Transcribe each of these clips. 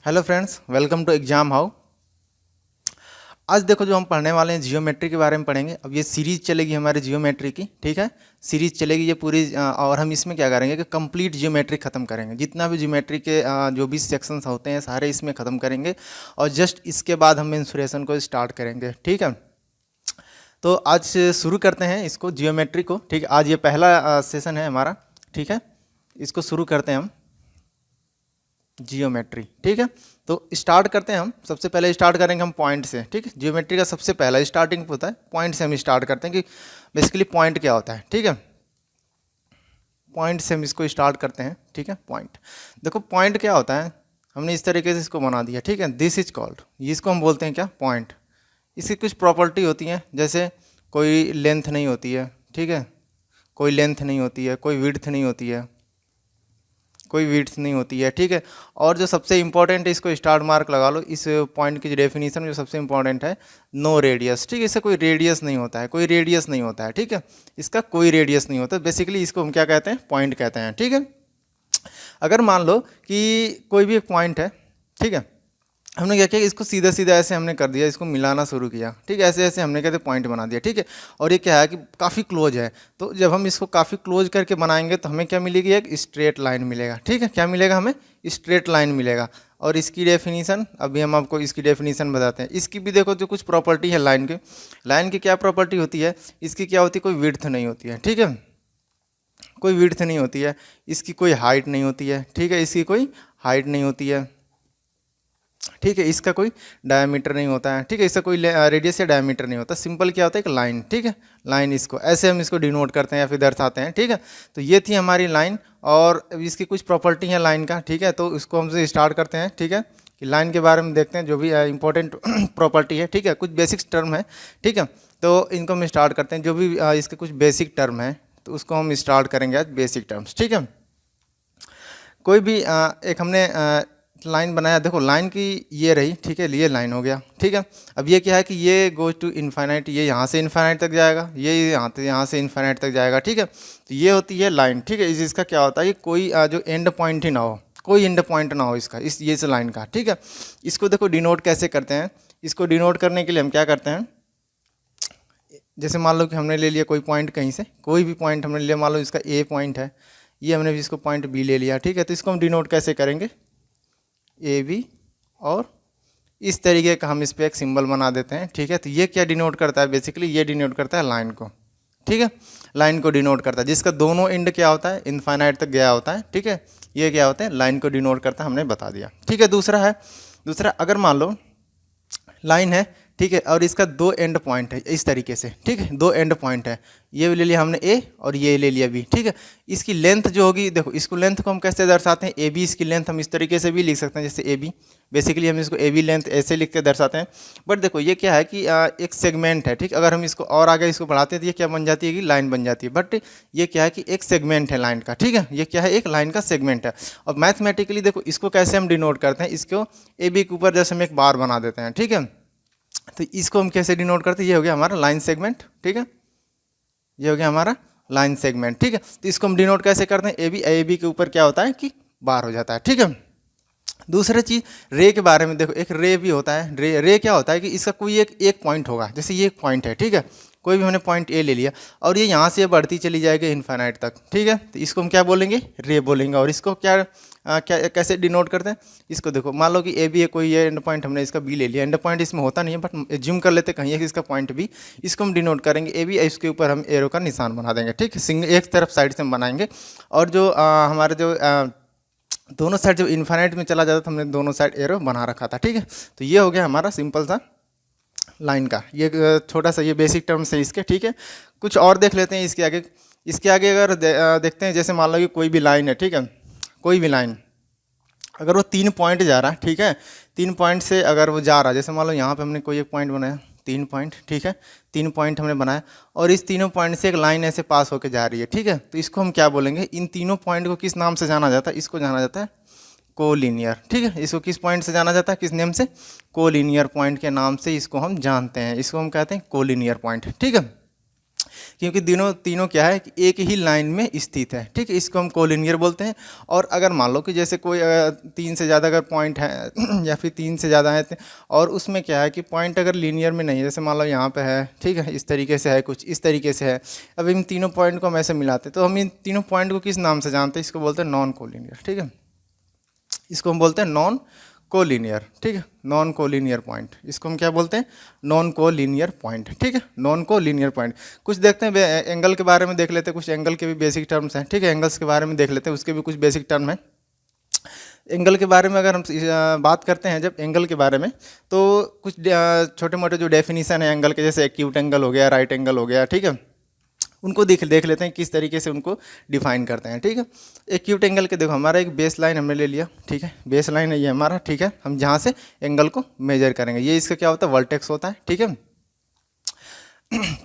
Hello friends, welcome to exam how. आज देखो जो हम पढ़ने वाले हैं जियोमेट्री के बारे में पढ़ेंगे। अब ये सीरीज चलेगी हमारे जियोमेट्री की, ठीक है। सीरीज चलेगी ये पूरी और हम इसमें क्या करेंगे कि कंप्लीट जियोमेट्री ख़त्म करेंगे। जितना भी जियोमेट्री के जो भी सेक्शंस होते हैं सारे इसमें ख़त्म करेंगे और जस्ट इसके बाद हम मेंसुरेशन को स्टार्ट करेंगे, ठीक है। तो आज शुरू करते हैं इसको, जियोमेट्री को, ठीक है। आज ये पहला सेशन है हमारा, ठीक है। इसको शुरू करते हैं हम जियोमेट्री, ठीक है। तो स्टार्ट करते हैं हम। सबसे पहले स्टार्ट करेंगे हम पॉइंट से, ठीक है। जियोमेट्री का सबसे पहला स्टार्टिंग होता है पॉइंट से। हम स्टार्ट करते हैं कि बेसिकली पॉइंट क्या होता है, ठीक है। पॉइंट से हम इसको स्टार्ट करते हैं, ठीक है। पॉइंट, देखो पॉइंट क्या होता है, हमने इस तरीके से इसको बना दिया, ठीक है। दिस इज कॉल्ड, इसको हम बोलते हैं क्या, पॉइंट। इसकी कुछ प्रॉपर्टी होती हैं, जैसे कोई लेंथ नहीं होती है, ठीक है। कोई लेंथ नहीं होती है, कोई विड्थ नहीं होती है, कोई विड्थ नहीं होती है, ठीक है। और जो सबसे इंपॉर्टेंट है, इसको स्टार मार्क लगा लो, इस पॉइंट की डेफिनेशन जो सबसे इंपॉर्टेंट है, नो रेडियस, ठीक है। इससे कोई रेडियस नहीं होता है, कोई रेडियस नहीं होता है, ठीक है। इसका कोई रेडियस नहीं होता, बेसिकली इसको हम क्या कहते हैं, पॉइंट कहते हैं, ठीक है। अगर मान लो कि कोई भी एक पॉइंट है, ठीक है, हमने क्या किया, इसको सीधा सीधा ऐसे हमने कर दिया, इसको मिलाना शुरू किया, ठीक है। ऐसे ऐसे हमने कहते पॉइंट बना दिया, ठीक है। और ये क्या है कि काफ़ी क्लोज है, तो जब हम इसको काफ़ी क्लोज करके बनाएंगे तो हमें क्या मिलेगी, एक स्ट्रेट लाइन मिलेगा, ठीक है। क्या मिलेगा हमें, स्ट्रेट लाइन मिलेगा। और इसकी डेफिनीशन अभी हम आपको इसकी डेफिनीशन बताते हैं। इसकी भी देखो जो कुछ प्रॉपर्टी है लाइन की क्या प्रॉपर्टी होती है, इसकी क्या होती है, कोई विड्थ नहीं होती है, ठीक है। कोई विड्थ नहीं होती है, इसकी कोई हाइट नहीं होती है, ठीक है। इसकी कोई हाइट नहीं होती है, ठीक है। इसका कोई डायमीटर नहीं होता है, ठीक है। इसका कोई रेडियस या डायमीटर नहीं होता। सिंपल क्या होता है, एक लाइन, ठीक है। लाइन, इसको ऐसे हम इसको डिनोट करते हैं या फिर दर्शाते हैं, ठीक है। तो ये थी हमारी लाइन और इसकी कुछ प्रॉपर्टी है लाइन का, ठीक है। तो इसको हमसे स्टार्ट करते हैं, ठीक है, कि लाइन के बारे में देखते हैं जो भी इंपॉर्टेंट प्रॉपर्टी है, ठीक है। कुछ बेसिक टर्म है, ठीक है। तो इनको हम स्टार्ट करते हैं, जो भी इसके कुछ बेसिक टर्म है तो उसको हम स्टार्ट करेंगे आज, बेसिक टर्म्स, ठीक है। कोई भी एक हमने लाइन बनाया, देखो लाइन की ये रही, ठीक है। ये लाइन हो गया, ठीक है। अब ये क्या है कि ये गोज टू इन्फाइनाइट, ये यहाँ से इन्फाइनाइट तक जाएगा, ये यहाँ से इन्फाइनाइट तक जाएगा, ठीक है। तो ये होती है लाइन, ठीक है। इसका क्या होता है कि कोई जो एंड पॉइंट ही ना हो, कोई एंड पॉइंट ना हो इसका, इस लाइन का, ठीक है। इसको देखो डिनोट कैसे करते हैं। इसको डिनोट करने के लिए हम क्या करते हैं, जैसे मान लो कि हमने ले लिया कोई पॉइंट, कहीं से कोई भी पॉइंट हमने लिया, मान लो इसका ए पॉइंट है, ये हमने भी इसको पॉइंट बी ले लिया, ठीक है। तो इसको हम डिनोट कैसे करेंगे, ए बी, और इस तरीके का हम इस पर एक सिंबल बना देते हैं, ठीक है। तो ये क्या डिनोट करता है, बेसिकली ये डिनोट करता है लाइन को, ठीक है। लाइन को डिनोट करता है, जिसका दोनों एंड क्या होता है, इनफाइनाइट तक गया होता है, ठीक है। ये क्या होता है, लाइन को डिनोट करता है, हमने बता दिया, ठीक है। दूसरा अगर मान लो लाइन है, ठीक है, और इसका दो एंड पॉइंट है इस तरीके से, ठीक है। दो एंड पॉइंट है, ये ले लिया हमने ए और ये ले लिया बी, ठीक है। इसकी लेंथ जो होगी, देखो इसको लेंथ को हम कैसे दर्शाते हैं, ए बी, इसकी लेंथ हम इस तरीके से भी लिख सकते हैं, जैसे ए बी, बेसिकली हम इसको ए बी लेंथ ऐसे लिख के दर्शाते हैं। बट देखो ये क्या है कि एक सेगमेंट है, ठीक। अगर हम इसको और आगे इसको बढ़ाते हैं तो ये क्या बन जाती है कि लाइन बन जाती है। बट ये क्या है कि एक सेगमेंट है लाइन का, ठीक है। ये क्या है, एक लाइन का सेगमेंट है। और मैथमेटिकली देखो इसको कैसे हम डिनोट करते हैं, इसको ए बी के ऊपर जैसे हम एक बार बना देते हैं, ठीक है। तो इसको हम कैसे डिनोट करते हैं, ये हो गया हमारा लाइन सेगमेंट, ठीक है। ये हो गया हमारा लाइन सेगमेंट, ठीक है। तो इसको हम डिनोट कैसे करते हैं, ए बी के ऊपर क्या होता है कि बार हो जाता है, ठीक है। दूसरी चीज रे के बारे में देखो, एक रे भी होता है। रे क्या होता है कि इसका कोई एक पॉइंट होगा, जैसे ये एक पॉइंट है, ठीक है। कोई भी हमने पॉइंट ए ले लिया और ये यहाँ से बढ़ती चली जाएगी इन्फाइनाइट तक, ठीक है। तो इसको हम क्या बोलेंगे, रे बोलेंगे। और इसको क्या कैसे डिनोट करते हैं, इसको देखो मान लो कि ए बी है, कोई ये एंड पॉइंट हमने इसका बी ले लिया, एंड पॉइंट इसमें होता नहीं है बट एज्यूम कर लेते कहीं है कि इसका पॉइंट बी, इसको हम डिनोट करेंगे ए बी, इसके ऊपर हम एरो का निशान बना देंगे, ठीक है। सिंगल एक तरफ साइड से हम बनाएंगे और जो हमारे जो दोनों साइड जब इन्फाइनाइट में चला जाता था, हमने दोनों साइड एरो बना रखा था, ठीक है। तो ये हो गया हमारा सिंपल सा लाइन का, ये छोटा सा ये बेसिक टर्म्स है इसके, ठीक है। कुछ और देख लेते हैं इसके आगे अगर देखते हैं, जैसे मान लो कि कोई भी लाइन है, ठीक है। कोई भी लाइन अगर वो 3 पॉइंट जा रहा है, ठीक है, 3 पॉइंट से अगर वो जा रहा है, जैसे मान लो यहाँ पे हमने कोई एक पॉइंट बनाया, 3 पॉइंट, ठीक है। 3 पॉइंट हमने बनाया और इस तीनों पॉइंट से एक लाइन ऐसे पास होकर जा रही है, ठीक है। तो इसको हम क्या बोलेंगे, इन तीनों पॉइंट को किस नाम से जाना जाता है, इसको जाना जाता है कोलिनियर, ठीक है। इसको किस पॉइंट से जाना जाता है, किस नेम से, कोलिनियर पॉइंट के नाम से इसको हम जानते हैं, इसको हम कहते हैं कोलिनियर पॉइंट, ठीक है। क्योंकि तीनों क्या है कि एक ही लाइन में स्थित है, ठीक है, इसको हम कोलिनियर बोलते हैं। और अगर मान लो कि जैसे कोई 3 से ज़्यादा अगर पॉइंट है या फिर 3 से ज़्यादा है और उसमें क्या है कि पॉइंट अगर लीनियर में नहीं है, जैसे मान लो यहाँ पे है, ठीक है, इस तरीके से है, कुछ इस तरीके से है, अब इन तीनों पॉइंट को हम ऐसे मिलाते हैं तो हम इन तीनों पॉइंट को किस नाम से जानते हैं? इसको बोलते हैं नॉन कोलिनियर, ठीक है, इसको हम बोलते हैं नॉन कोलिनियर, ठीक है, नॉन कोलिनियर पॉइंट, इसको हम क्या बोलते हैं? नॉन कोलिनियर पॉइंट, ठीक है, नॉन कोलिनियर पॉइंट। कुछ देखते हैं एंगल के बारे में देख लेते हैं, कुछ एंगल के भी बेसिक टर्म्स हैं, ठीक है, एंगल्स के बारे में देख लेते हैं, उसके भी कुछ बेसिक टर्म हैं। एंगल के बारे में अगर हम बात करते हैं जब एंगल के बारे में, तो कुछ छोटे मोटे जो डेफिनीसन है एंगल के, जैसे एक्यूट एंगल हो गया, राइट एंगल हो गया, ठीक है, उनको देख लेते हैं किस तरीके से उनको डिफाइन करते हैं, ठीक है। एक्यूट एंगल के देखो, हमारा एक बेस लाइन हमने ले लिया, ठीक है, बेस लाइन है ये हमारा, ठीक है, हम जहाँ से एंगल को मेजर करेंगे, ये इसका क्या होता है? वर्टेक्स होता है, ठीक है।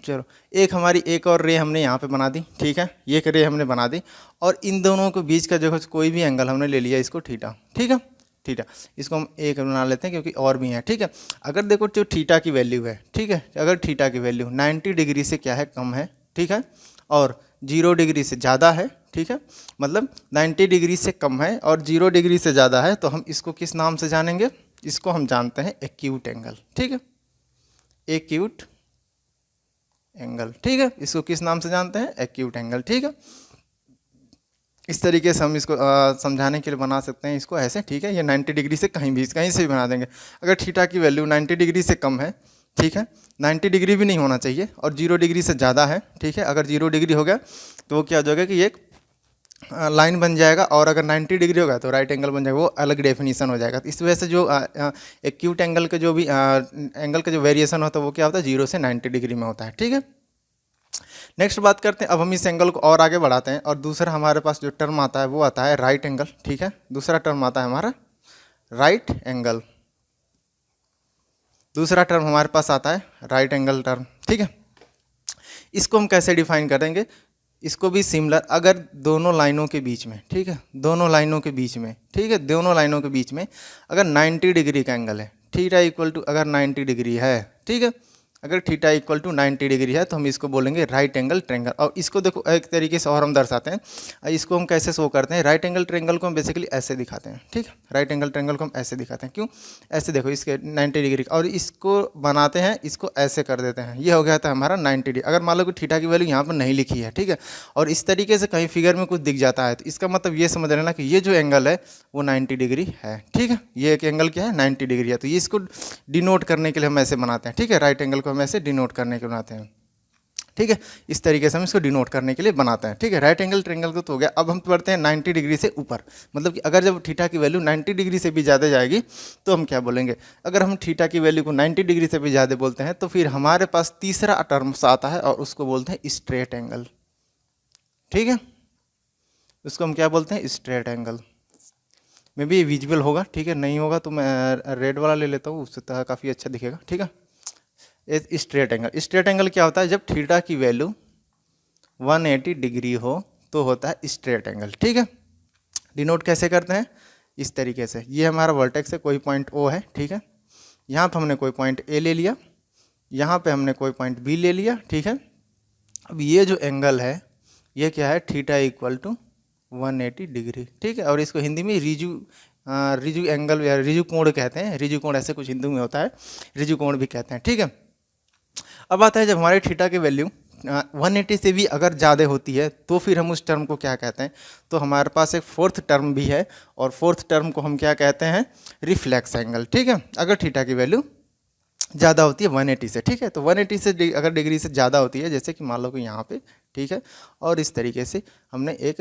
चलो, एक और रे हमने यहाँ पे बना दी, ठीक है, एक रे हमने बना दी, और इन दोनों के बीच का जो कोई भी एंगल हमने ले लिया इसको थीटा, ठीक है, थीटा, इसको हम एक बना लेते हैं क्योंकि और भी हैं, ठीक है। अगर देखो जो थीटा की वैल्यू है, ठीक है, अगर थीटा की वैल्यू 90 डिग्री से क्या है? कम है, ठीक है, और 0 डिग्री से ज़्यादा है, ठीक है, मतलब 90 डिग्री से कम है और 0 डिग्री से ज़्यादा है, तो हम इसको किस नाम से जानेंगे? इसको हम जानते हैं एक्यूट एंगल, ठीक है, एक्यूट एंगल, ठीक है, इसको किस नाम से जानते हैं? एक्यूट एंगल, ठीक है। इस तरीके से हम इसको समझाने के लिए बना सकते हैं इसको ऐसे, ठीक है, ये 90 डिग्री से कहीं से भी बना देंगे। अगर थीटा की वैल्यू 90 डिग्री से कम है, ठीक है, 90 डिग्री भी नहीं होना चाहिए, और 0 डिग्री से ज़्यादा है, ठीक है, अगर 0 डिग्री हो गया तो वो क्या हो जाएगा कि एक लाइन बन जाएगा, और अगर 90 डिग्री होगा तो राइट एंगल बन जाएगा, वो अलग डेफिनेशन हो जाएगा। तो इस वजह से जो एक्यूट एंगल के जो भी एंगल का जो वेरिएशन होता है वो क्या होता है? 0 से 90 डिग्री में होता है, ठीक है। नेक्स्ट बात करते हैं, अब हम इस एंगल को और आगे बढ़ाते हैं, और दूसरा हमारे पास जो टर्म आता है वो आता है राइट एंगल, ठीक है, दूसरा टर्म आता है हमारा राइट एंगल, दूसरा टर्म हमारे पास आता है राइट एंगल टर्म, ठीक है। इसको हम कैसे डिफाइन करेंगे? इसको भी सिमिलर, अगर दोनों लाइनों के बीच में, ठीक है, दोनों लाइनों के बीच में, ठीक है, दोनों लाइनों के बीच में अगर 90 डिग्री का एंगल है, थीटा इक्वल टू अगर 90 डिग्री है, ठीक है, अगर थीटा इक्वल टू 90 डिग्री है तो हम इसको बोलेंगे राइट एंगल ट्रायंगल। और इसको देखो एक तरीके से और हम दर्शाते हैं, इसको हम कैसे शो करते हैं? राइट एंगल ट्रायंगल को हम बेसिकली ऐसे दिखाते हैं, ठीक है, राइट एंगल ट्रायंगल को हम ऐसे दिखाते हैं। क्यों ऐसे? देखो इसके 90 डिग्री, और इसको बनाते हैं, इसको ऐसे कर देते हैं, ये हो गया था हमारा 90 डिग्री। अगर मान लो कि थीटा की वैल्यू यहाँ पर नहीं लिखी है, ठीक है, और इस तरीके से कहीं फिगर में कुछ दिख जाता है, तो इसका मतलब ये समझ लेना कि ये जो एंगल है वो 90 डिग्री है, ठीक है, ये एक एंगल क्या है? 90 डिग्री है। तो ये इसको डिनोट करने के लिए हम ऐसे बनाते हैं, ठीक है, राइट एंगल को हम ऐसे डिनोट करने के बनाते हैं, ठीक है, इस तरीके से हम इसको डिनोट करने के लिए बनाते हैं, ठीक है। राइट एंगल ट्रायंगल को तो हो गया। अब हम बढ़ते हैं 90 डिग्री से ऊपर, मतलब कि अगर जब थीटा की वैल्यू 90 डिग्री से भी ज़्यादा जाएगी तो हम क्या बोलेंगे? अगर हम थीटा की वैल्यू को 90 डिग्री से भी ज़्यादा बोलते हैं तो फिर हमारे पास तीसरा टर्म्स आता है और उसको बोलते हैं स्ट्रेट एंगल, ठीक है, उसको हम क्या बोलते हैं? Straight angle. May be visual होगा, ठीक है, नहीं होगा तो मैं रेड वाला ले लेता हूँ, उससे काफ़ी अच्छा दिखेगा, ठीक है। स्ट्रेट एंगल, स्ट्रेट एंगल क्या होता है? जब थीटा की वैल्यू 180 डिग्री हो तो होता है स्ट्रेट एंगल, ठीक है। डिनोट कैसे करते हैं? इस तरीके से, ये हमारा वर्टेक्स है, कोई पॉइंट ओ है, ठीक है, यहाँ पर हमने कोई पॉइंट ए ले लिया, यहाँ पे हमने कोई पॉइंट बी ले लिया, ठीक है। अब ये जो एंगल है ये क्या है? थीटा इक्वल टू 180 डिग्री, ठीक है, और इसको हिंदी में रिजु एंगल या रिजु कोण कहते हैं, रिजु कोण ऐसे कुछ हिंदी में होता है, रिजु कोण भी कहते हैं, ठीक है। अब आता है जब हमारे थीटा की वैल्यू 180 से भी अगर ज़्यादा होती है तो फिर हम उस टर्म को क्या कहते हैं? तो हमारे पास एक फोर्थ टर्म भी है, और फोर्थ टर्म को हम क्या कहते हैं? रिफ्लेक्स एंगल, ठीक है, अगर थीटा की वैल्यू ज़्यादा होती है 180 से, ठीक है। तो 180 से अगर डिग्री से ज़्यादा होती है, जैसे कि मान लो कि यहाँ पे, ठीक है, और इस तरीके से हमने एक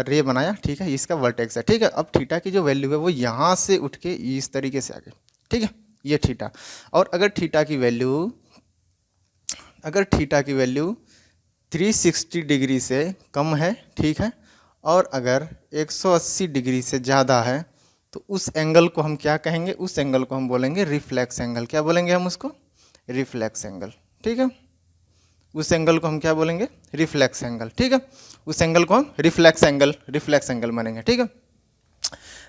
रे बनाया, ठीक है, इसका वर्टेक्स है, ठीक है। अब थीटा की जो वैल्यू है वो यहाँ से उठ के इस तरीके से आगे, ठीक है, ये थीटा। और अगर थीटा की वैल्यू 360 डिग्री से कम है, ठीक है, और अगर 180 डिग्री से ज़्यादा है तो उस एंगल को हम क्या कहेंगे? उस एंगल को हम बोलेंगे रिफ्लेक्स एंगल। क्या बोलेंगे हम उसको? रिफ्लेक्स एंगल, ठीक है, उस एंगल को हम क्या बोलेंगे? रिफ्लेक्स एंगल, ठीक है, उस एंगल को हम रिफ्लेक्स एंगल मानेंगे, ठीक है।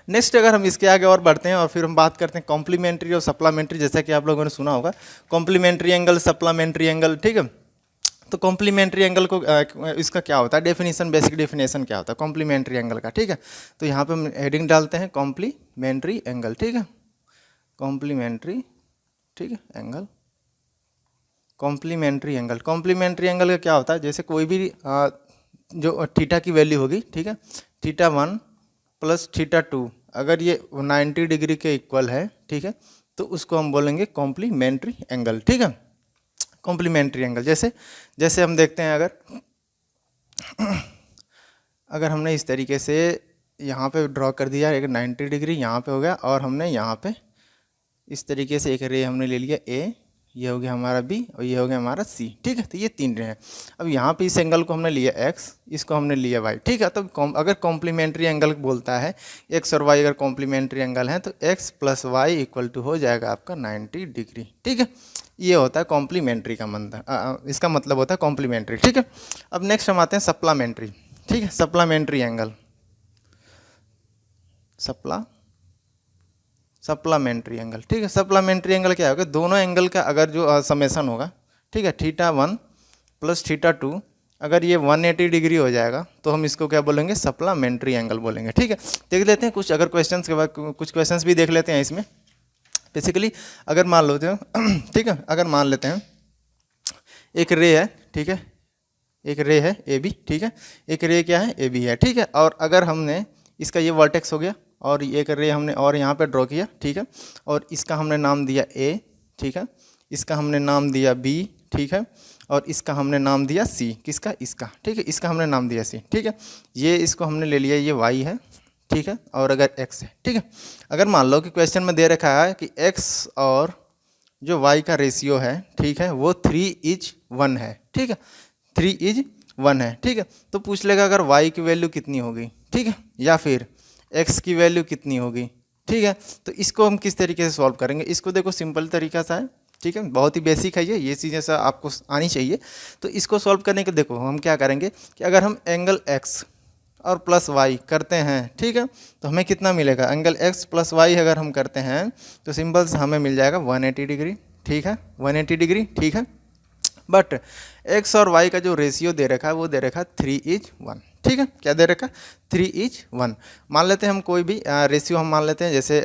नेक्स्ट अगर हम इसके आगे और बढ़ते हैं और फिर हम बात करते हैं कॉम्प्लीमेंट्री और सप्लीमेंट्री, जैसा कि आप लोगों ने सुना होगा, कॉम्प्लीमेंट्री एंगल, सप्लीमेंट्री एंगल, ठीक है। तो कॉम्प्लीमेंट्री एंगल को इसका क्या होता है डेफिनेशन, बेसिक डेफिनेशन क्या होता है कॉम्प्लीमेंट्री एंगल का, ठीक है। तो यहाँ पे हम हेडिंग डालते हैं कॉम्प्लीमेंट्री एंगल, ठीक है, कॉम्प्लीमेंट्री, ठीक है, angle, complementary angle. Complementary angle का क्या होता है, जैसे कोई भी जो थीटा की वैल्यू होगी, ठीक है, थीटा 1 प्लस थीटा 2 अगर ये 90 डिग्री के इक्वल है, ठीक है, तो उसको हम बोलेंगे कॉम्प्लीमेंट्री एंगल, ठीक है, कॉम्प्लीमेंट्री एंगल। जैसे हम देखते हैं अगर हमने इस तरीके से यहाँ पे ड्रॉ कर दिया एक 90 डिग्री यहाँ पे हो गया, और हमने यहाँ पे इस तरीके से एक रे हमने ले लिया ए, ये हो गया हमारा बी और ये हो गया हमारा सी, ठीक है। तो ये 3 रे हैं। अब यहाँ पे इस एंगल को हमने लिया एक्स, इसको हमने लिया वाई, ठीक है। तो अगर कॉम्प्लीमेंट्री एंगल बोलता है एक्स और वाई अगर कॉम्प्लीमेंट्री एंगल है तो X plus Y equal to हो जाएगा आपका 90 डिग्री, ठीक है। ये होता है कॉम्प्लीमेंट्री का मतलब, इसका मतलब होता है कॉम्प्लीमेंट्री, ठीक है। अब नेक्स्ट हम आते हैं सप्लामेंट्री, ठीक है, सप्लामेंट्री एंगल, सप्लामेंट्री एंगल, ठीक है। सप्लामेंट्री एंगल क्या होगा, दोनों एंगल का अगर जो समेसन होगा, ठीक है, थीटा 1 प्लस थीटा 2 अगर ये 180 डिग्री हो जाएगा तो हम इसको क्या बोलेंगे, सप्लामेंट्री एंगल बोलेंगे, ठीक है। देख लेते हैं कुछ अगर क्वेश्चंस के बाद कुछ क्वेश्चंस भी देख लेते हैं इसमें। बेसिकली अगर मान लेते हो ठीक है, अगर मान लेते हैं एक रे है, ठीक है, एक रे है ए बी, ठीक है, एक रे क्या है ए बी है, ठीक है। और अगर हमने इसका ये वर्टेक्स हो गया और एक रे हमने और यहाँ पे ड्रॉ किया, ठीक है, और इसका हमने नाम दिया ए, ठीक है, इसका हमने नाम दिया बी, ठीक है, और इसका हमने नाम दिया सी, किसका, इसका, ठीक है, इसका हमने नाम दिया सी, ठीक है। ये इसको हमने ले लिया, ये वाई है, ठीक है, और अगर एक्स है, ठीक है। अगर मान लो कि क्वेश्चन में दे रखा है कि एक्स और जो वाई का रेशियो है, ठीक है, वो 3:1 है, ठीक है, 3:1 है, ठीक है। तो पूछ लेगा अगर वाई की वैल्यू कितनी होगी, ठीक है, या फिर एक्स की वैल्यू कितनी होगी, ठीक है। तो इसको हम किस तरीके से सॉल्व करेंगे, इसको देखो सिंपल तरीका सा है, ठीक है, बहुत ही बेसिक है ये चीज़ें सा आपको आनी चाहिए। तो इसको सॉल्व करने के देखो हम क्या करेंगे कि अगर हम एंगल एक्स और प्लस वाई करते हैं, ठीक है, तो हमें कितना मिलेगा, एंगल एक्स प्लस वाई अगर हम करते हैं तो सिंपल से हमें मिल जाएगा 180 डिग्री, ठीक है, 180 डिग्री, ठीक है। बट एक्स और वाई का जो रेशियो दे रखा है वो दे रखा है 3:1, ठीक है, क्या दे रखा है 3:1। मान लेते हैं हम कोई भी रेशियो हम मान लेते हैं, जैसे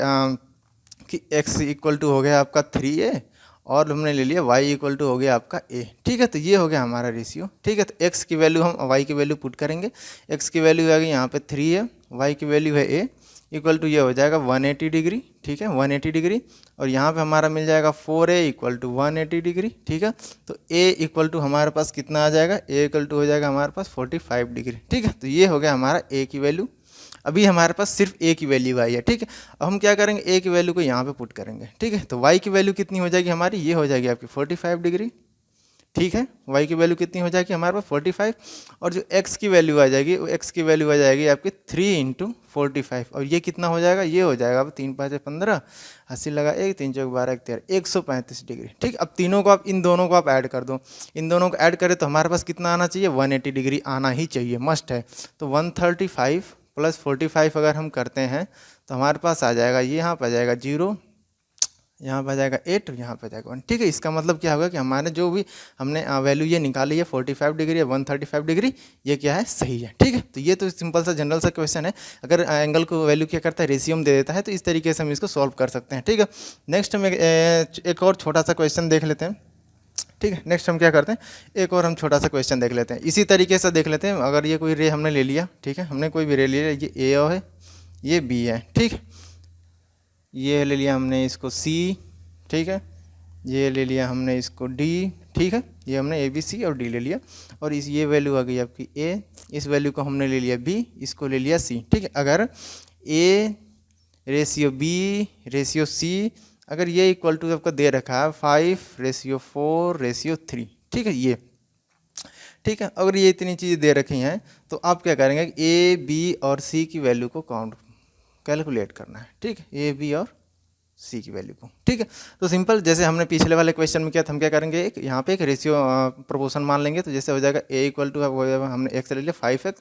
कि x इक्वल टू हो गया आपका 3a और हमने ले लिया y इक्वल टू हो गया आपका a, ठीक है। तो ये हो गया हमारा रेशियो, ठीक है। तो x की वैल्यू हम y की वैल्यू पुट करेंगे, x की वैल्यू आ गई यहाँ पे 3 है, y की वैल्यू है a इक्वल टू ये हो जाएगा 180 डिग्री, ठीक है, 180 डिग्री, और यहाँ पे हमारा मिल जाएगा 4a इक्वल टू 180 डिग्री, ठीक है। तो a इक्वल टू हमारे पास कितना आ जाएगा, a इक्वल टू हो जाएगा हमारे पास 45 डिग्री, ठीक है। तो ये हो गया हमारा a की वैल्यू। अभी हमारे पास सिर्फ a की वैल्यू आई है, ठीक है। अब हम क्या करेंगे, a की वैल्यू को यहाँ पे पुट करेंगे, ठीक है। तो y की वैल्यू कितनी हो जाएगी हमारी, ये हो जाएगी आपकी 45 डिग्री, ठीक है। y की वैल्यू कितनी हो जाएगी हमारे पास 45, और जो x की वैल्यू आ जाएगी वो x की वैल्यू आ जाएगी आपकी 3 × 45, और ये कितना हो जाएगा, ये हो जाएगा अब 3 × 5 = 15, 80 लगा 1, 3 × 4 = 12, 1 13, 135 डिग्री, ठीक। अब तीनों को आप इन दोनों को आप ऐड कर दो, इन दोनों को ऐड करें तो हमारे पास कितना आना चाहिए, 180 डिग्री आना ही चाहिए, मस्ट है। तो 135 + 45 अगर हम करते हैं तो हमारे पास आ जाएगा, ये यहाँ पर आ जाएगा 0, यहाँ पर आ जाएगा 8, यहाँ पर आ जाएगा 1, ठीक है। इसका मतलब क्या होगा कि हमारे जो भी हमने वैल्यू ये निकाली है 45 डिग्री या 135 डिग्री, ये क्या है, सही है, ठीक है। तो ये तो सिंपल सा जनरल सा क्वेश्चन है। अगर एंगल को वैल्यू क्या करता है, रेशियो में दे देता है, तो इस तरीके से हम इसको सॉल्व कर सकते हैं, ठीक है। नेक्स्ट हम एक और छोटा सा क्वेश्चन देख लेते हैं, ठीक है। नेक्स्ट हम क्या करते हैं, एक और हम छोटा सा क्वेश्चन देख लेते हैं, इसी तरीके से देख लेते हैं। अगर ये कोई रे हमने ले लिया, ठीक है, हमने कोई भी रे ले लिया, ये ए है, ये बी है, ठीक है, ये ले लिया हमने इसको C, ठीक है, ये ले लिया हमने इसको D, ठीक है, ये हमने A B C और D ले लिया, और इस ये वैल्यू आ गई आपकी A, इस वैल्यू को हमने ले लिया B, इसको ले लिया C, ठीक है। अगर A ratio B ratio C अगर ये इक्वल टू आपका दे रखा है 5:4:3, ठीक है, ये, ठीक है। अगर ये इतनी चीज़ें दे रखी हैं तो आप क्या करेंगे, A B और C की वैल्यू को कैलकुलेट करना है, ठीक है, A B और सी की वैल्यू को, ठीक है। तो सिंपल, जैसे हमने पिछले वाले क्वेश्चन में किया था, हम क्या करेंगे, एक यहाँ पे एक रेशियो प्रोपोर्शन मान लेंगे। तो जैसे हो जाएगा ए इक्वल टू, हमने एक्स ले लिया 5x,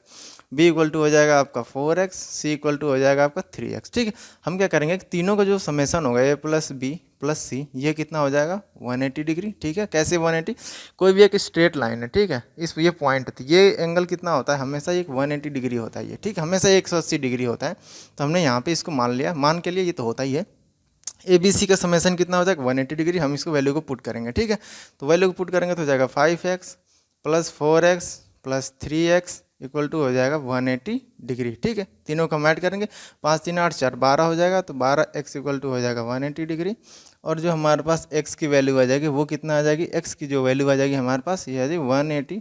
बी इक्वल टू हो जाएगा आपका 4x, सी इक्वल टू हो जाएगा आपका 3x, ठीक है। हम क्या करेंगे, तीनों का जो समेसन होगा ए प्लस बी प्लस सी, ये कितना हो जाएगा 180 डिग्री, ठीक है। कैसे 180, कोई भी एक स्ट्रेट लाइन है, ठीक है, इस ये पॉइंट, ये एंगल कितना होता है, हमेशा एक 180 डिग्री होता है ये, ठीक है, हमेशा 180 डिग्री होता है। तो हमने यहाँ पे इसको मान लिया, मान के लिए ये तो होता ही है। ए बी सी का समेसन कितना हो जाएगा 180 डिग्री, हम इसको वैल्यू को पुट करेंगे, ठीक है। तो वैल्यू को पुट करेंगे तो हो जाएगा 5x plus 4x plus 3x equal to हो जाएगा 180 डिग्री, ठीक है। तीनों को हम ऐड करेंगे, 5 3 8 4 12 हो जाएगा, तो 12x इक्वल टू हो जाएगा 180 डिग्री। और जो हमारे पास x की वैल्यू आ जाएगी वो कितना आ जाएगी, x की जो वैल्यू आ जाएगी हमारे पास ये आ जाएगी 180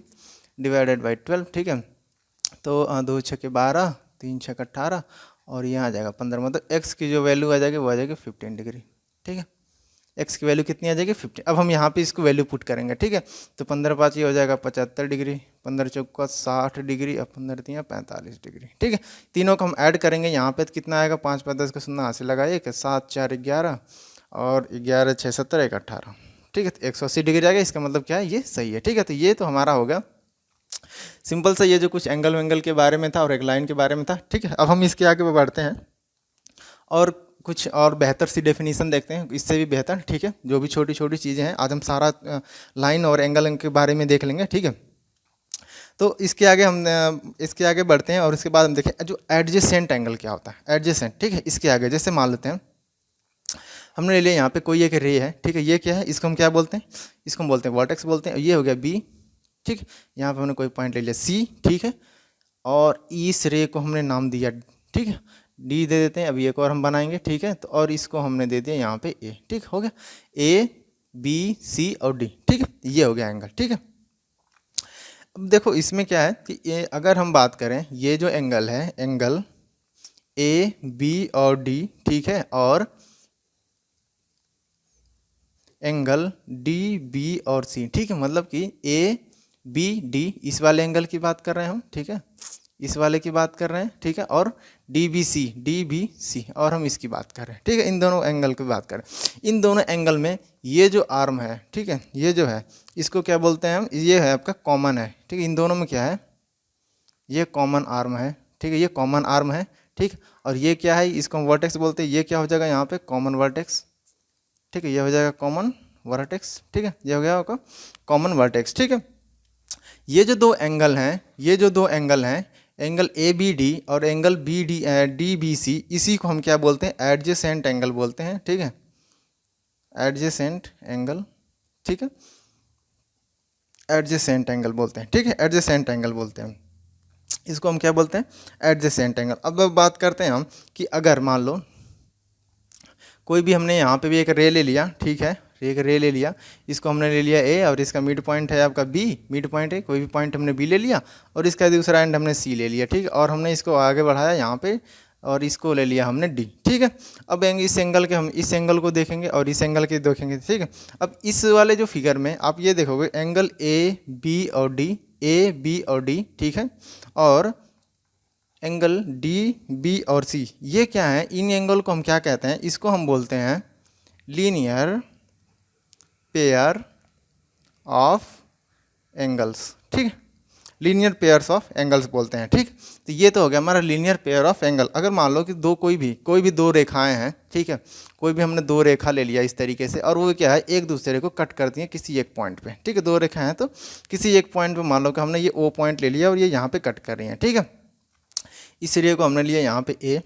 डिवाइडेड बाई 12, ठीक है। तो 2 छक्के 12, 3 छक्के 18 और यहाँ आ जाएगा 15, मतलब x की जो वैल्यू आ जाएगी वो आ जाएगी 15 डिग्री, ठीक है। x की वैल्यू कितनी आ जाएगी 15। अब हम यहाँ पे इसको वैल्यू पुट करेंगे, ठीक है। तो 15 5 ये हो जाएगा 75 डिग्री, 15 चौका 60 डिग्री और 15 3 45 डिग्री, ठीक है। तीनों को हम ऐड करेंगे, यहाँ पे कितना आएगा, 5 5 10 का शून्य हाथ से लगाइए, 7 4 11 और 11 6 17 1 18, ठीक है। तो 180 डिग्री आ गया, इसका मतलब क्या है, ये सही है, ठीक है। तो ये तो हमारा हो गया सिंपल सा, ये जो कुछ एंगल वेंगल के बारे में था और एक लाइन के बारे में था, ठीक है। अब हम इसके आगे बढ़ते हैं और कुछ और बेहतर सी डेफिनेशन देखते हैं, इससे भी बेहतर, ठीक है। जो भी छोटी छोटी चीज़ें हैं, आज हम सारा लाइन और एंगल के बारे में देख लेंगे, ठीक है। तो इसके आगे हम इसके आगे बढ़ते हैं और इसके बाद हम देखें जो एडजेसेंट एंगल क्या होता है, एडजेसेंट, ठीक है। इसके आगे जैसे मान लेते हैं हमने ले लिया यहाँ पे कोई एक रे है, ठीक है, ये क्या है, इसको हम क्या बोलते हैं, इसको हम बोलते हैं वर्टेक्स बोलते हैं। ये हो गया बी, ठीक, यहाँ पे हमने कोई पॉइंट ले लिया सी, ठीक है, और इस रे को हमने नाम दिया, ठीक है, डी दे देते हैं। अभी एक और हम बनाएंगे, ठीक है। तो और इसको हमने दे दिया यहाँ पे ए, ठीक हो गया, ए बी सी और डी, ठीक है, ये हो गया एंगल, ठीक है। अब देखो इसमें क्या है कि ये अगर हम बात करें, ये जो एंगल है, एंगल ए बी और डी, ठीक है, और एंगल डी बी और सी, ठीक है, मतलब कि ए बी डी, इस वाले एंगल की बात कर रहे हैं हम, ठीक है, इस वाले की बात कर रहे हैं, ठीक है, और डी बी सी और हम इसकी बात कर रहे हैं, ठीक है, इन दोनों एंगल की बात कर रहे हैं। इन दोनों एंगल में ये जो आर्म है, ठीक है, ये जो है इसको क्या बोलते हैं हम, ये है आपका कॉमन है, ठीक है। इन दोनों में क्या है, ये कॉमन आर्म है, ठीक है, ये कॉमन आर्म है, ठीक। और ये क्या है, इसको हम वर्टेक्स बोलते हैं। ये क्या हो जाएगा यहाँ पे कॉमन वर्टेक्स, ठीक है, ये हो जाएगा कॉमन वर्टेक्स, ठीक है, ये हो गया आपका कॉमन वर्टेक्स, ठीक है। ये जो दो एंगल हैं, ये जो दो एंगल हैं, एंगल ए बी डी और angle B D D B C, इसी को हम क्या बोलते हैं, एडजेसेंट एंगल बोलते हैं, ठीक है, एडजेसेंट एंगल, ठीक है, एडजेसेंट एंगल बोलते हैं, ठीक है, एडजेसेंट एंगल बोलते हैं, इसको हम क्या बोलते हैं, एडजेसेंट एंगल। अब बात करते हैं हम कि अगर मान लो कोई भी हमने यहाँ पे भी एक रे ले लिया, ठीक है, एक रे ले लिया, इसको हमने ले लिया ए और इसका मिड पॉइंट है आपका बी, मिड पॉइंट है, कोई भी पॉइंट हमने बी ले लिया और इसका दूसरा एंड हमने सी ले लिया, ठीक है, और हमने इसको आगे बढ़ाया यहाँ पे और इसको ले लिया हमने डी, ठीक है। अब इस एंगल के हम इस एंगल को देखेंगे और इस एंगल के देखेंगे, ठीक है। अब इस वाले जो फिगर में आप ये देखोगे एंगल ए बी और डी, ए बी और डी, ठीक है, और एंगल डी बी और सी, ये क्या है, इन एंगल को हम क्या कहते हैं, इसको हम बोलते हैं लीनियर पेयर ऑफ एंगल्स, ठीक है, लीनियर पेयर्स ऑफ एंगल्स बोलते हैं, ठीक। तो ये तो हो गया हमारा लीनियर पेयर ऑफ एंगल। अगर मान लो कि कोई भी दो रेखाएं हैं, ठीक है, कोई भी हमने दो रेखा ले लिया इस तरीके से और वो क्या है, एक दूसरे को कट करती हैं किसी एक पॉइंट पे, ठीक है, दो रेखा हैं तो किसी एक पॉइंट पे मान लो कि हमने ये ओ पॉइंट ले लिया और ये यहाँ पे कट कर रही हैं, ठीक है। इस रे को हमने लिया यहाँ पे ए,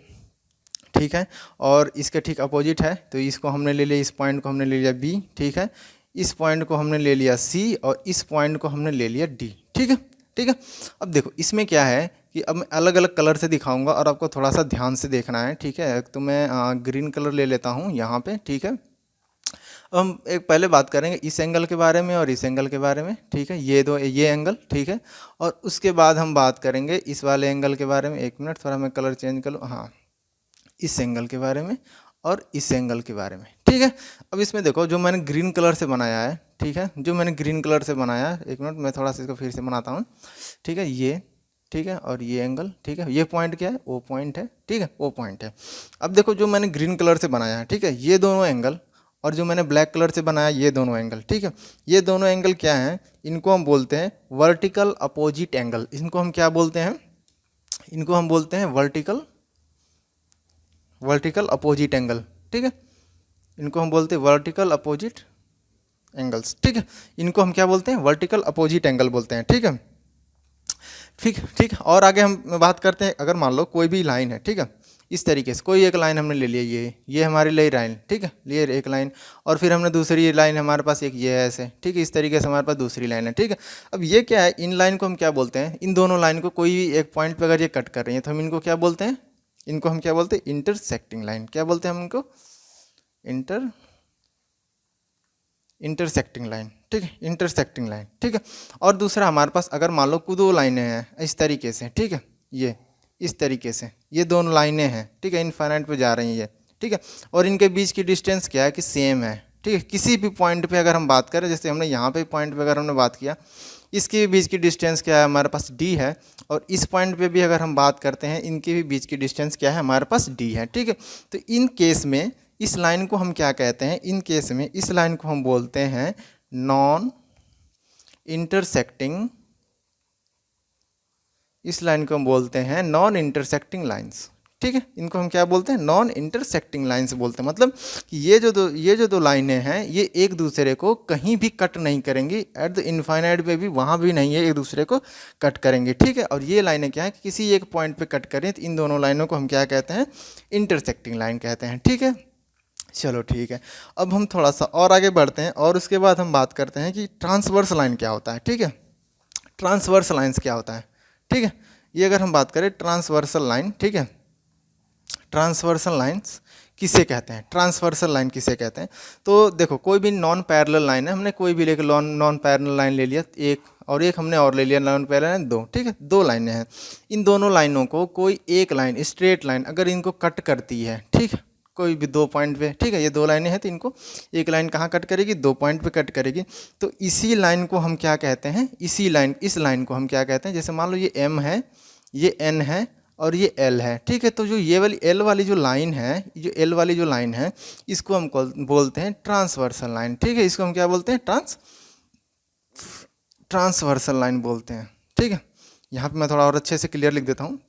ठीक है, और इसके ठीक अपोजिट है तो इसको हमने ले लिया, इस पॉइंट को हमने ले लिया बी, ठीक है, इस पॉइंट को हमने ले लिया सी और इस पॉइंट को हमने ले लिया डी, ठीक है, ठीक है। अब देखो इसमें क्या है कि अब मैं अलग अलग कलर से दिखाऊंगा और आपको थोड़ा सा ध्यान से देखना है, ठीक है। तो मैं ग्रीन कलर ले लेता हूँ यहाँ पे, ठीक है। अब हम एक पहले बात करेंगे इस एंगल के बारे में और इस एंगल के बारे में, ठीक है, ये एंगल, ठीक है, और उसके बाद हम बात करेंगे इस वाले एंगल के बारे में। एक मिनट, थोड़ा मैं कलर चेंज कर लूँ, हाँ, इस एंगल के बारे में और इस एंगल के बारे में, ठीक है। अब इसमें देखो जो मैंने ग्रीन कलर से बनाया है, ठीक है, जो मैंने ग्रीन कलर से बनाया है, एक मिनट मैं थोड़ा सा इसको फिर से बनाता हूँ, ठीक है, ये ठीक है, और ये एंगल, ठीक है, ये पॉइंट क्या है, ओ पॉइंट है, ठीक है, ओ पॉइंट है। अब देखो जो मैंने ग्रीन कलर से बनाया है, ठीक है, ये दोनों एंगल, और जो मैंने ब्लैक कलर से बनाया ये दोनों एंगल, ठीक है, ये दोनों एंगल क्या हैं, इनको हम बोलते हैं वर्टिकल अपोजिट एंगल। इनको हम क्या बोलते हैं, इनको हम बोलते हैं वर्टिकल अपोजिट एंगल, ठीक है, इनको हम बोलते हैं वर्टिकल अपोजिट एंगल्स, ठीक है, इनको हम क्या बोलते हैं, वर्टिकल अपोजिट एंगल बोलते हैं, ठीक है। ठीक ठीक, और आगे हम बात करते हैं, अगर मान लो कोई भी लाइन है, ठीक है, इस तरीके से कोई एक लाइन हमने ले लिया, ये हमारी ले लाइन, ठीक है, ये एक लाइन, और फिर हमने दूसरी लाइन हमारे पास एक ये है ऐसे, ठीक है, इस तरीके से हमारे पास दूसरी लाइन है, ठीक है। अब ये क्या है, इन लाइन को हम क्या बोलते हैं, इन दोनों लाइन को कोई भी एक पॉइंट पे अगर ये कट कर रही है तो हम इनको क्या बोलते हैं, इनको हम क्या बोलते हैं, इंटरसेक्टिंग लाइन, क्या बोलते हैं हम इनको, इंटरसेक्टिंग लाइन, ठीक है, इंटरसेक्टिंग लाइन, ठीक है। और दूसरा हमारे पास अगर मान लो दो लाइनें हैं इस तरीके से, ठीक है, ये इस तरीके से ये दोनों लाइनें हैं, ठीक है, इनफाइनाइट पे जा रही हैं ये, ठीक है, और इनके बीच की डिस्टेंस क्या है कि सेम है, ठीक है। किसी भी पॉइंट पे अगर हम बात करें, जैसे हमने यहाँ पे पॉइंट पे अगर हमने बात किया, इसके बीच की डिस्टेंस क्या है हमारे पास, डी है, और इस पॉइंट पे भी अगर हम बात करते हैं, इनके भी बीच की डिस्टेंस क्या है हमारे पास, डी है, ठीक है। तो इन केस में इस लाइन को हम क्या कहते हैं, इन केस में इस लाइन को हम बोलते हैं नॉन इंटरसेक्टिंग, इस लाइन को हम बोलते हैं नॉन इंटरसेक्टिंग लाइंस, ठीक है, इनको हम क्या बोलते हैं, नॉन इंटरसेक्टिंग लाइंस बोलते हैं। मतलब कि ये जो दो लाइनें हैं ये एक दूसरे को कहीं भी कट नहीं करेंगी, एट द इनफाइनाइट पे भी वहाँ भी नहीं है एक दूसरे को कट करेंगे, ठीक है। और ये लाइनें क्या है कि किसी एक पॉइंट पे कट करें, तो इन दोनों लाइनों को हम क्या कहते हैं, इंटरसेक्टिंग लाइन कहते हैं, ठीक है। चलो ठीक है, अब हम थोड़ा सा और आगे बढ़ते हैं, और उसके बाद हम बात करते हैं कि ट्रांसवर्स लाइन क्या होता है, ठीक है, ट्रांसवर्स लाइन्स क्या होता है, ठीक है। ये अगर हम बात करें ट्रांसवर्सल लाइन, ठीक है, ट्रांसवर्सल लाइन्स किसे कहते हैं, ट्रांसवर्सल लाइन किसे कहते हैं, तो देखो कोई भी नॉन पैरेलल लाइन है, हमने कोई भी लेकर नॉन पैरेलल लाइन ले लिया एक, और एक हमने और ले लिया नॉन पैरेलल लाइन दो, ठीक है, दो लाइनें हैं, इन दोनों लाइनों को कोई एक लाइन स्ट्रेट लाइन अगर इनको कट करती है, ठीक है, कोई भी दो पॉइंट पे, ठीक है, ये दो लाइनें हैं तो इनको एक लाइन कहाँ कट करेगी, दो पॉइंट पे कट करेगी, तो इसी लाइन को हम क्या कहते हैं, इस लाइन को हम क्या कहते हैं, जैसे मान लो ये एम है, ये एन है, और ये एल है, ठीक है। तो जो ये वाली एल वाली जो लाइन है, जो एल वाली जो लाइन है, इसको हम बोलते हैं ट्रांसवर्सल लाइन, ठीक है, इसको हम क्या बोलते हैं, ट्रांसवर्सल लाइन बोलते हैं, ठीक है। यहाँ पे मैं थोड़ा और अच्छे से क्लियर लिख देता हूँ,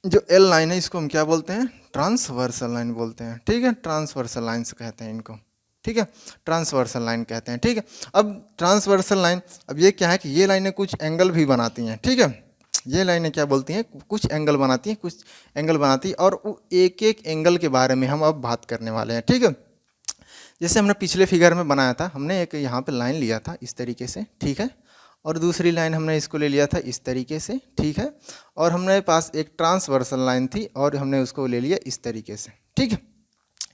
जो एल लाइन है इसको हम क्या बोलते हैं, ट्रांसवर्सल लाइन बोलते हैं, ठीक है, ट्रांसवर्सल लाइन से कहते हैं इनको, ठीक है, ट्रांसवर्सल लाइन कहते हैं, ठीक है। अब ट्रांसवर्सल लाइन, अब ये क्या है कि ये लाइनें कुछ एंगल भी बनाती हैं, ठीक है, ये लाइनें क्या बोलती हैं, कुछ एंगल बनाती हैं, कुछ एंगल बनाती है, और एक एक एंगल के बारे में हम अब बात करने वाले हैं, ठीक है। जैसे हमने पिछले फिगर में बनाया था, हमने एक यहाँ पे लाइन लिया था इस तरीके से, ठीक है, और दूसरी लाइन हमने इसको ले लिया था इस तरीके से, ठीक है, और हमारे पास एक ट्रांसवर्सल लाइन थी और हमने उसको ले लिया इस तरीके से, ठीक है।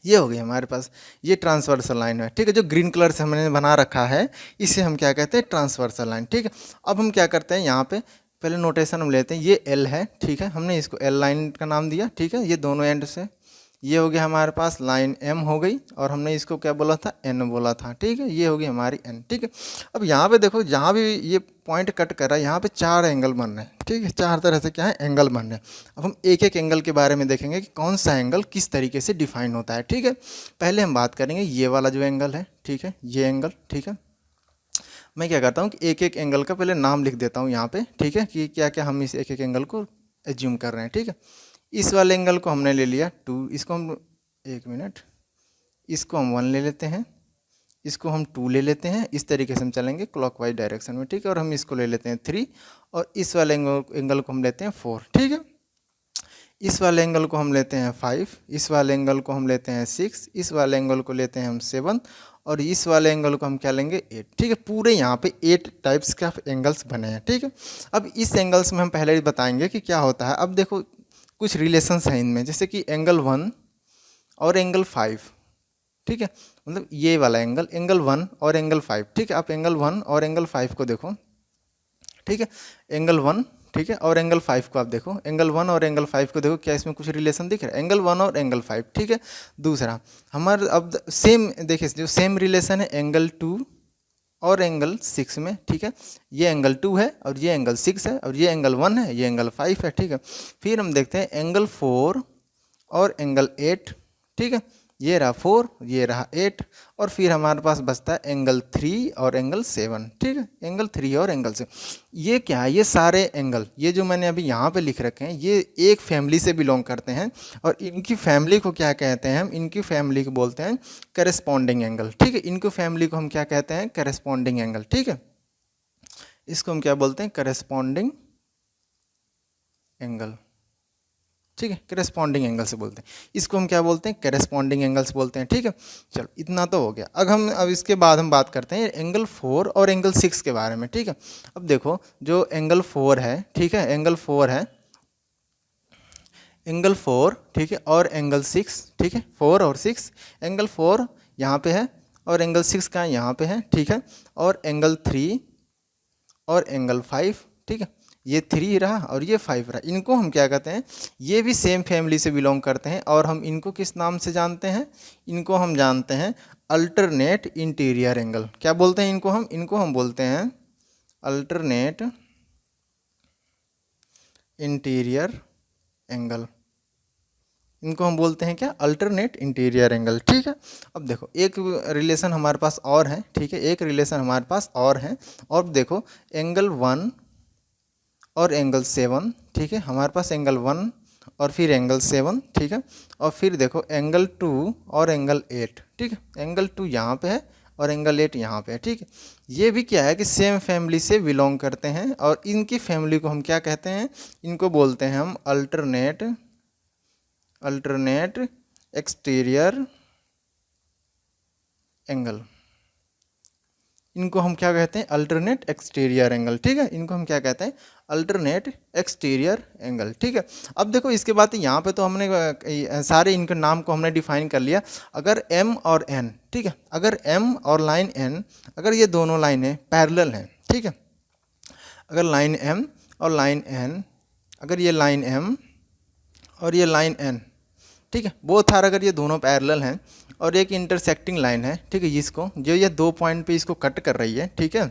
ये हो गई हमारे पास, ये ट्रांसवर्सल लाइन है, ठीक है, जो ग्रीन कलर से हमने बना रखा है इसे हम क्या कहते हैं, ट्रांसवर्सल लाइन, ठीक है। अब हम क्या करते हैं, यहाँ पे पहले नोटेशन हम लेते हैं, ये एल है, ठीक है, हमने इसको एल लाइन का नाम दिया, ठीक है, ये दोनों एंड से, ये हो गया हमारे पास लाइन एम हो गई, और हमने इसको क्या बोला था, एन बोला था, ठीक है, ये हो गई हमारी एन, ठीक है। अब यहाँ पे देखो, जहाँ भी ये पॉइंट कट कर रहा है, यहाँ पे चार एंगल बन रहे हैं, ठीक है, चार तरह से क्या है, एंगल बन रहे हैं। अब हम एक एक एंगल के बारे में देखेंगे कि कौन सा एंगल किस तरीके से डिफाइन होता है, ठीक है। पहले हम बात करेंगे ये वाला जो एंगल है, ठीक है, ये एंगल, ठीक है। मैं क्या करता हूँ कि एक एक एंगल का पहले नाम लिख देता हूँ यहाँ पे, ठीक है, कि क्या क्या हम इस एक एक एंगल को एज्यूम कर रहे हैं, ठीक है। इस वाले एंगल को हमने ले लिया 2, इसको हम, एक मिनट, इसको हम 1 ले लेते हैं, इसको हम 2 ले लेते हैं, इस तरीके से हम चलेंगे क्लॉकवाइज डायरेक्शन में, ठीक है, और हम इसको ले लेते हैं 3, और इस वाले एंगल को हम लेते हैं 4, ठीक है। इस वाले एंगल को हम लेते हैं 5, इस वाले एंगल को हम लेते हैं 6, इस वाले एंगल को लेते हैं हम 7, और इस वाले एंगल को हम क्या लेंगे 8, ठीक है। पूरे यहाँ पे 8 टाइप्स के एंगल्स बने हैं, ठीक है। अब इस एंगल्स में हम पहले ही बताएंगे कि क्या होता है। अब देखो कुछ रिलेशंस हैं इनमें, जैसे कि एंगल 1 और एंगल 5, ठीक है, मतलब ये वाला एंगल 1 और एंगल 5, ठीक है। आप एंगल 1 और एंगल 5 को देखो, ठीक है, एंगल 1, ठीक है, और एंगल 5 को आप देखो, एंगल 1 और एंगल 5 को देखो, क्या इसमें कुछ रिलेशन दिख रहा है, एंगल 1 और एंगल 5, ठीक है। दूसरा हमारे अब सेम देखिए, जो सेम रिलेशन है एंगल 2 और एंगल 6 में, ठीक है। ये एंगल 2 है और ये एंगल 6 है और ये एंगल 1 है, ये एंगल 5 है, ठीक है। फिर हम देखते हैं एंगल 4 और एंगल 8, ठीक है। ये रहा 4, ये रहा 8, और फिर हमारे पास बचता है एंगल 3 और एंगल 7, ठीक है। एंगल 3 और एंगल 7, ये क्या है, ये सारे एंगल, ये जो मैंने अभी यहाँ पे लिख रखे हैं, ये एक फैमिली से बिलोंग करते हैं और इनकी फैमिली को क्या कहते हैं हम, इनकी फैमिली को बोलते हैं करेस्पॉन्डिंग एंगल, ठीक है। इनको फैमिली को हम क्या कहते हैं, करेस्पॉन्डिंग एंगल, ठीक है। इसको हम क्या बोलते हैं, करेस्पॉन्डिंग एंगल, ठीक है। करेस्पॉन्डिंग एंगल से बोलते हैं, इसको हम क्या बोलते हैं, करेस्पॉन्डिंग एंगल्स बोलते हैं, ठीक है। चलो इतना तो हो गया। अब इसके बाद हम बात करते हैं एंगल 4 और एंगल 6 के बारे में, ठीक है। अब देखो जो एंगल 4 है, ठीक है, एंगल 4 है, एंगल 4, ठीक है, और एंगल 6, ठीक है, 4 और 6, एंगल 4 यहाँ पे है और एंगल 6 का यहाँ पे है, ठीक है, और एंगल 3 और एंगल 5, ठीक है। ये 3 रहा और ये 5 रहा, इनको हम क्या कहते हैं, ये भी सेम फैमिली से बिलोंग करते हैं और हम इनको किस नाम से जानते हैं, इनको हम जानते हैं अल्टरनेट इंटीरियर एंगल। क्या बोलते हैं इनको हम बोलते हैं अल्टरनेट इंटीरियर एंगल। इनको हम बोलते हैं क्या, अल्टरनेट इंटीरियर एंगल, ठीक है। अब देखो एक रिलेशन हमारे पास और है, ठीक है, एक रिलेशन हमारे पास और है। और देखो एंगल 1 और एंगल 7, ठीक है, हमारे पास एंगल 1 और फिर एंगल 7, ठीक है, और फिर देखो एंगल 2 और एंगल 8, ठीक है। एंगल 2 यहाँ पे है और एंगल 8 यहाँ पे है, ठीक है। ये भी क्या है कि सेम फैमिली से बिलोंग करते हैं और इनकी फैमिली को हम क्या कहते हैं, इनको बोलते हैं हम अल्टरनेट एक्सटीरियर एंगल। इनको हम क्या कहते हैं, अल्टरनेट एक्सटीरियर एंगल, ठीक है। इनको हम क्या कहते हैं, अल्टरनेट एक्सटीरियर एंगल, ठीक है। अब देखो इसके बाद यहाँ पे तो हमने सारे इनके नाम को हमने डिफाइन कर लिया। अगर m और n, ठीक है, अगर m और लाइन n, अगर ये दोनों लाइनें पैरेलल हैं, ठीक है, अगर लाइन m और लाइन n, अगर ये लाइन m और ये लाइन n, ठीक है, बोथ आर, अगर ये दोनों पैरेलल हैं और एक इंटरसेक्टिंग लाइन है, ठीक है, इसको जो ये 2 पॉइंट पे इसको कट कर रही है, ठीक है।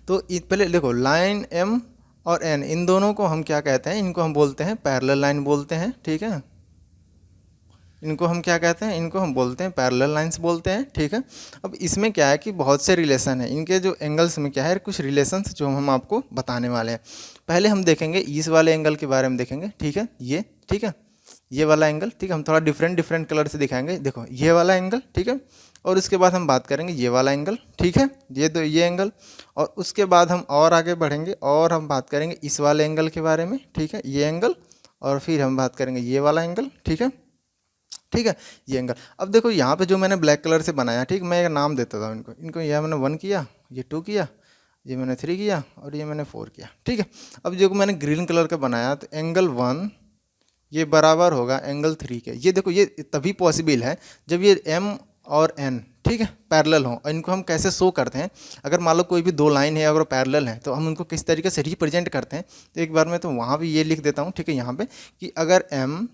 तो पहले देखो लाइन m और n, इन दोनों को हम क्या कहते हैं, इनको हम बोलते हैं पैरेलल लाइन बोलते हैं, ठीक है। इनको हम क्या कहते हैं, इनको हम बोलते हैं पैरेलल लाइंस बोलते हैं, ठीक है। अब इसमें क्या है कि बहुत से रिलेशन है, इनके जो एंगल्स में क्या है, कुछ रिलेशंस जो हम आपको बताने वाले हैं। पहले हम देखेंगे इस वाले एंगल के बारे में देखेंगे, ठीक है, ये, ठीक है, ये वाला एंगल, ठीक है, हम थोड़ा डिफरेंट कलर से दिखाएंगे। देखो ये वाला एंगल, ठीक है, और उसके बाद हम बात करेंगे ये वाला एंगल, ठीक है, ये एंगल, और उसके बाद हम और आगे बढ़ेंगे और हम बात करेंगे इस वाले एंगल के बारे में, ठीक है, ये एंगल, और फिर हम बात करेंगे ये वाला एंगल, ठीक है, ठीक है, ये एंगल। अब देखो यहाँ पे जो मैंने ब्लैक कलर से बनाया, ठीक, मैं एक नाम देता था इनको यह मैंने 1 किया, ये 2 किया, ये मैंने 3 किया और ये मैंने 4 किया, ठीक है। अब जो मैंने ग्रीन कलर का बनाया, तो एंगल 1 ये बराबर होगा एंगल 3 के। ये देखो ये तभी पॉसिबल है जब ये m और n, ठीक है, पैरेलल हो। और इनको हम कैसे शो करते हैं, अगर मान लो कोई भी 2 लाइन है अगर पैरेलल है तो हम उनको किस तरीके से रिप्रेजेंट करते हैं। तो एक बार मैं तो वहाँ भी ये लिख देता हूँ, ठीक है, यहाँ पे कि अगर m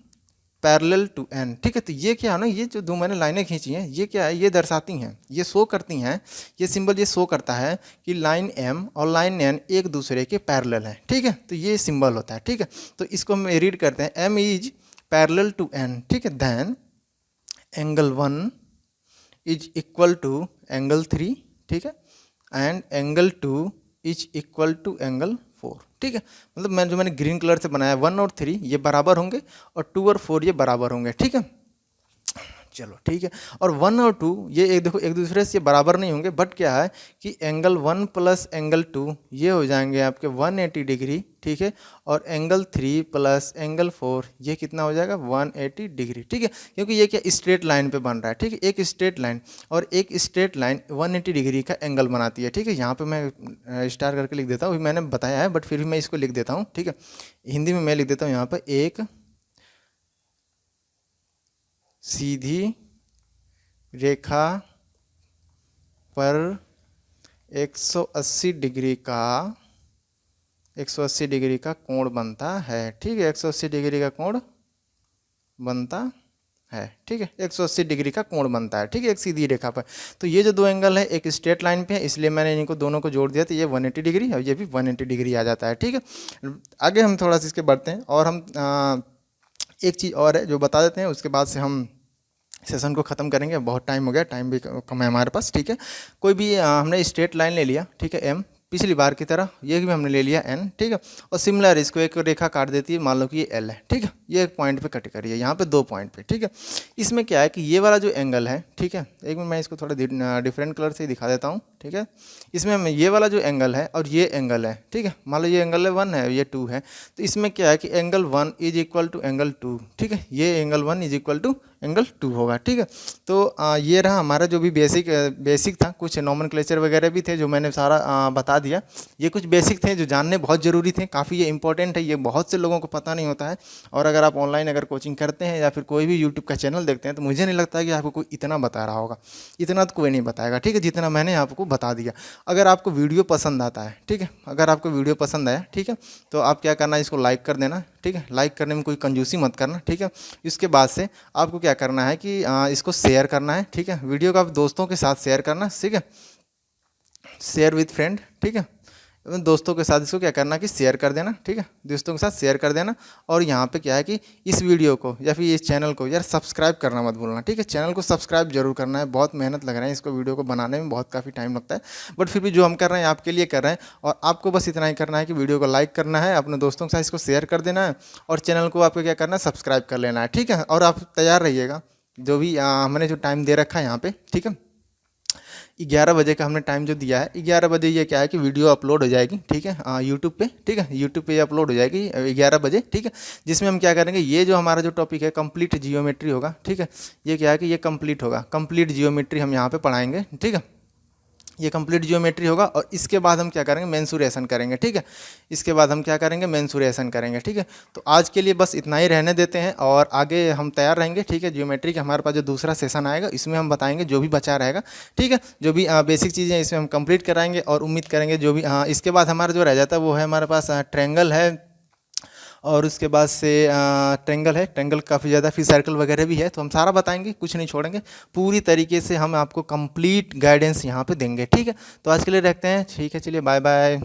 पैरेलल टू n, ठीक है, तो ये क्या है ना, ये जो 2 मैंने लाइनें खींची हैं, ये क्या है, ये दर्शाती हैं, ये शो करती हैं, ये सिंबल ये शो करता है कि लाइन m और लाइन n एक दूसरे के पैरेलल हैं, ठीक है। तो ये सिंबल होता है, ठीक है। तो इसको हम रीड करते हैं, m is parallel to n, ठीक है, then angle 1 is equal to angle 3, ठीक है, and angle 2 is equal to angle 4, ठीक है। मतलब मैंने ग्रीन कलर से बनाया 1 और 3 ये बराबर होंगे और 2 और 4 ये बराबर होंगे, ठीक है। चलो ठीक है, और 1 और 2 ये देखो एक दूसरे से बराबर नहीं होंगे, बट क्या है कि एंगल 1 प्लस एंगल 2 ये हो जाएंगे आपके 180 डिग्री, ठीक है, और एंगल 3 प्लस एंगल 4 ये कितना हो जाएगा 180 डिग्री, ठीक है, क्योंकि ये क्या स्ट्रेट लाइन पे बन रहा है, ठीक है, एक स्ट्रेट लाइन, और एक स्ट्रेट लाइन 180 डिग्री का एंगल बनाती है, ठीक है। यहाँ पे मैं स्टार करके लिख देता हूँ, मैंने बताया है बट फिर भी मैं इसको लिख देता हूँ, ठीक है, हिंदी में मैं लिख देता हूँ यहाँ पर, एक सीधी रेखा पर 180 डिग्री का कोण बनता है, ठीक है, 180 डिग्री का कोण बनता है, ठीक है, 180 डिग्री का कोण बनता है, ठीक है, एक सीधी रेखा पर। तो ये जो दो एंगल है एक स्ट्रेट लाइन पे है, इसलिए मैंने इनको दोनों को जोड़ दिया, तो ये 180 डिग्री और ये भी 180 डिग्री आ जाता है, ठीक है। आगे हम थोड़ा सा इसके बढ़ते हैं और हम एक चीज़ और है जो बता देते हैं, उसके बाद से हम सेशन को ख़त्म करेंगे। बहुत टाइम हो गया, टाइम भी कम है हमारे पास, ठीक है। कोई भी हमने स्ट्रेट लाइन ले लिया, ठीक है, एम, पिछली बार की तरह ये भी हमने ले लिया एन, ठीक है, और सिमिलर इसको एक रेखा काट देती है, मान लो कि ये एल है, ठीक है, ये एक पॉइंट पे कट करिए, यहाँ पे 2 पॉइंट पे, ठीक है। इसमें क्या है कि ये वाला जो एंगल है, ठीक है, एक मिनट मैं इसको थोड़ा डिफरेंट कलर से दिखा देता हूँ, ठीक है। इसमें ये वाला जो एंगल है और ये एंगल है, ठीक है, मान लो ये एंगल है 1 है, ये 2 है, तो इसमें क्या है कि angle 1 is equal to angle 2, ठीक है, ये angle 1 is equal to angle 2 होगा, ठीक है। तो ये रहा हमारा जो भी बेसिक था, कुछ नॉमेनक्लेचर वगैरह भी थे जो मैंने सारा बता दिया। ये कुछ बेसिक थे जो जानने बहुत ज़रूरी थे, काफ़ी ये इंपॉर्टेंट है, ये बहुत से लोगों को पता नहीं होता है। और अगर आप ऑनलाइन अगर कोचिंग करते हैं या फिर कोई भी यूट्यूब का चैनल देखते हैं, तो मुझे नहीं लगता है कि आपको कोई इतना बता रहा होगा, इतना तो कोई नहीं बताएगा, ठीक है, जितना मैंने आपको बता दिया। अगर आपको वीडियो पसंद आता है, ठीक है, अगर आपको वीडियो पसंद आया, ठीक है, तो आप क्या करना है, इसको लाइक कर देना, ठीक है, लाइक करने में कोई कंजूसी मत करना, ठीक है। इसके बाद से आपको क्या करना है कि इसको शेयर करना है, ठीक है, वीडियो को आप दोस्तों के साथ शेयर करना, ठीक है, शेयर विद फ्रेंड, ठीक है, दोस्तों के साथ इसको क्या करना कि शेयर कर देना, ठीक है, दोस्तों के साथ शेयर कर देना। और यहाँ पे क्या है कि इस वीडियो को या फिर इस चैनल को यार सब्सक्राइब करना मत भूलना, ठीक है, चैनल को सब्सक्राइब जरूर करना है। बहुत मेहनत लग रहा है इसको वीडियो को बनाने में, बहुत काफ़ी टाइम लगता है, बट फिर भी जो हम कर रहे हैं आपके लिए कर रहे हैं। और आपको बस इतना ही करना है कि वीडियो को लाइक करना है, अपने दोस्तों के साथ इसको शेयर कर देना है, और चैनल को आपको क्या करना है, सब्सक्राइब कर लेना है, ठीक है। और आप तैयार रहिएगा, जो भी हमने जो टाइम दे रखा है यहाँ पे, ठीक है, 11 बजे का हमने टाइम जो दिया है, 11 बजे ये क्या है कि वीडियो अपलोड हो जाएगी, ठीक है, यूट्यूब पे, ठीक है, यूट्यूब पे अपलोड हो जाएगी 11 बजे, ठीक है। जिसमें हम क्या करेंगे, ये जो हमारा जो टॉपिक है कंप्लीट जियोमेट्री होगा, ठीक है, ये क्या है कि ये कंप्लीट होगा, कंप्लीट जियोमेट्री हम यहाँ पे पढ़ाएंगे, ठीक है, ये कंप्लीट जियोमेट्री होगा। और इसके बाद हम क्या करेंगे, मेंसुरेशन करेंगे, ठीक है, इसके बाद हम क्या करेंगे, मेंसुरेशन करेंगे, ठीक है। तो आज के लिए बस इतना ही रहने देते हैं, और आगे हम तैयार रहेंगे, ठीक है। जियोमेट्री का हमारे पास जो दूसरा सेशन आएगा, इसमें हम बताएंगे जो भी बचा रहेगा, ठीक है, जो भी बेसिक चीज़ें इसमें हम कंप्लीट कराएंगे। और उम्मीद करेंगे जो भी इसके बाद हमारा जो रह जाता है वो है हमारे पास ट्रायंगल है, और उसके बाद से ट्रायंगल है, ट्रायंगल काफ़ी ज़्यादा, फिर सर्कल वगैरह भी है, तो हम सारा बताएंगे, कुछ नहीं छोड़ेंगे, पूरी तरीके से हम आपको कंप्लीट गाइडेंस यहाँ पे देंगे, ठीक है। तो आज के लिए रखते हैं, ठीक है, चलिए बाय बाय।